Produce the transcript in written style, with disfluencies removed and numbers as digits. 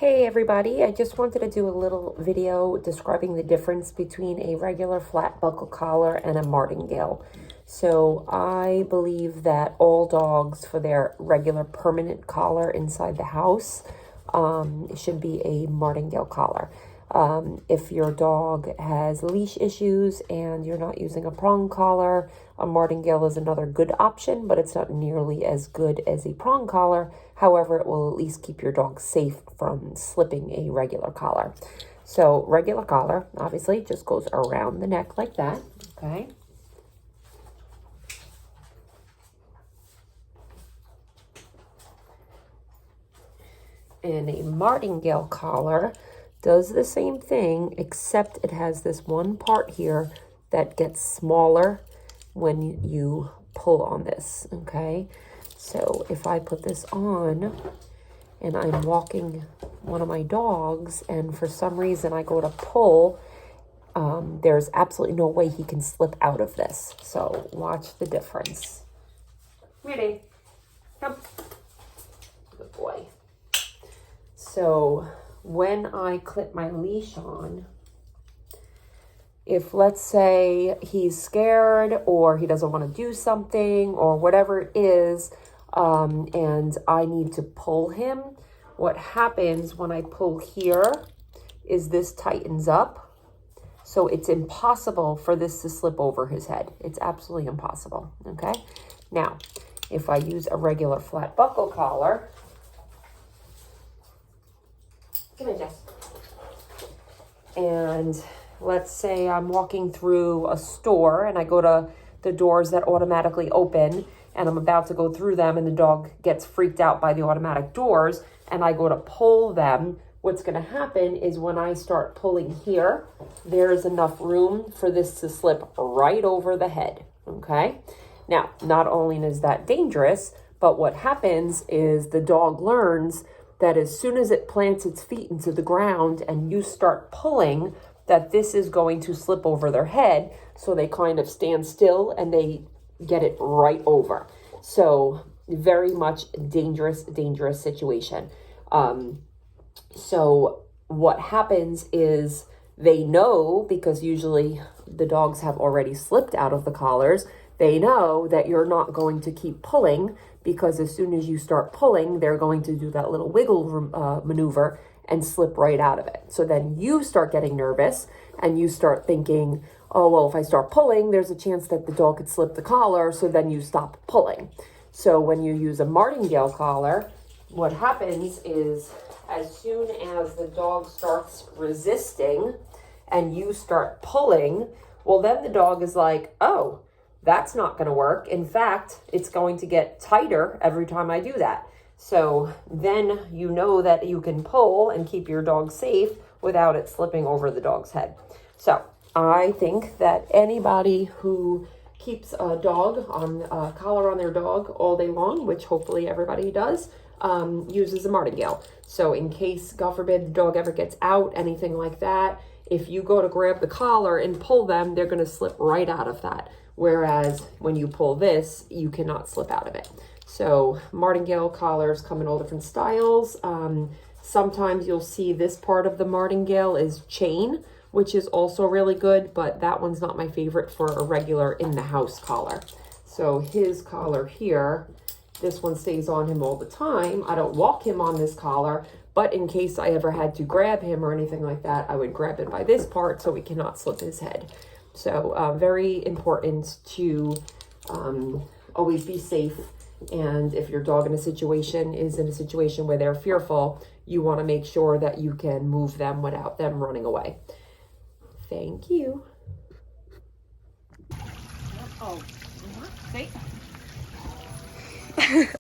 Hey everybody, I just wanted to do a little video describing the difference between a regular flat buckle collar and a Martingale. So I believe that all dogs, for their regular permanent collar inside the house, should be a Martingale collar. If your dog has leash issues and you're not using a prong collar, a Martingale is another good option, but it's not nearly as good as a prong collar. However, it will at least keep your dog safe from slipping a regular collar. So regular collar, obviously, just goes around the neck like that, okay? And a Martingale collar does the same thing, except it has this one part here that gets smaller when you pull on this, okay? So if I put this on and I'm walking one of my dogs and for some reason I go to pull, there's absolutely no way he can slip out of this. So watch the difference. Ready? Come. Good boy. So when I clip my leash on, if let's say he's scared or he doesn't want to do something or whatever it is, and I need to pull him, what happens when I pull here is this tightens up. So it's impossible for this to slip over his head. It's absolutely impossible, okay? Now, if I use a regular flat buckle collar, come here, Jess. And let's say I'm walking through a store and I go to the doors that automatically open and I'm about to go through them and the dog gets freaked out by the automatic doors and I go to pull them. What's going to happen is when I start pulling here, there's enough room for this to slip right over the head, okay? Now, not only is that dangerous, but what happens is the dog learns that as soon as it plants its feet into the ground and you start pulling, that this is going to slip over their head. So they kind of stand still and they get it right over. So very much dangerous situation. So what happens is they know, because usually the dogs have already slipped out of the collars, they know that you're not going to keep pulling, because as soon as you start pulling, they're going to do that little wiggle maneuver and slip right out of it. So then you start getting nervous and you start thinking, oh, well, if I start pulling, there's a chance that the dog could slip the collar. So then you stop pulling. So when you use a Martingale collar, what happens is as soon as the dog starts resisting and you start pulling, well, then the dog is like, oh, that's not going to work. In fact, it's going to get tighter every time I do that. So then you know that you can pull and keep your dog safe without it slipping over the dog's head. So I think that anybody who keeps a dog on a collar on their dog all day long, which hopefully everybody does, uses a Martingale. So in case, God forbid, the dog ever gets out, anything like that, if you go to grab the collar and pull them, they're going to slip right out of that. Whereas when you pull this, you cannot slip out of it. So Martingale collars come in all different styles. Sometimes you'll see this part of the Martingale is chain, which is also really good, but that one's not my favorite for a regular in-the-house collar. So his collar here, this one stays on him all the time. I don't walk him on this collar, but in case I ever had to grab him or anything like that, I would grab it by this part so he cannot slip his head. So very important to always be safe. And if your dog is in a situation where they're fearful, you want to make sure that you can move them without them running away. Thank you. Oh, see?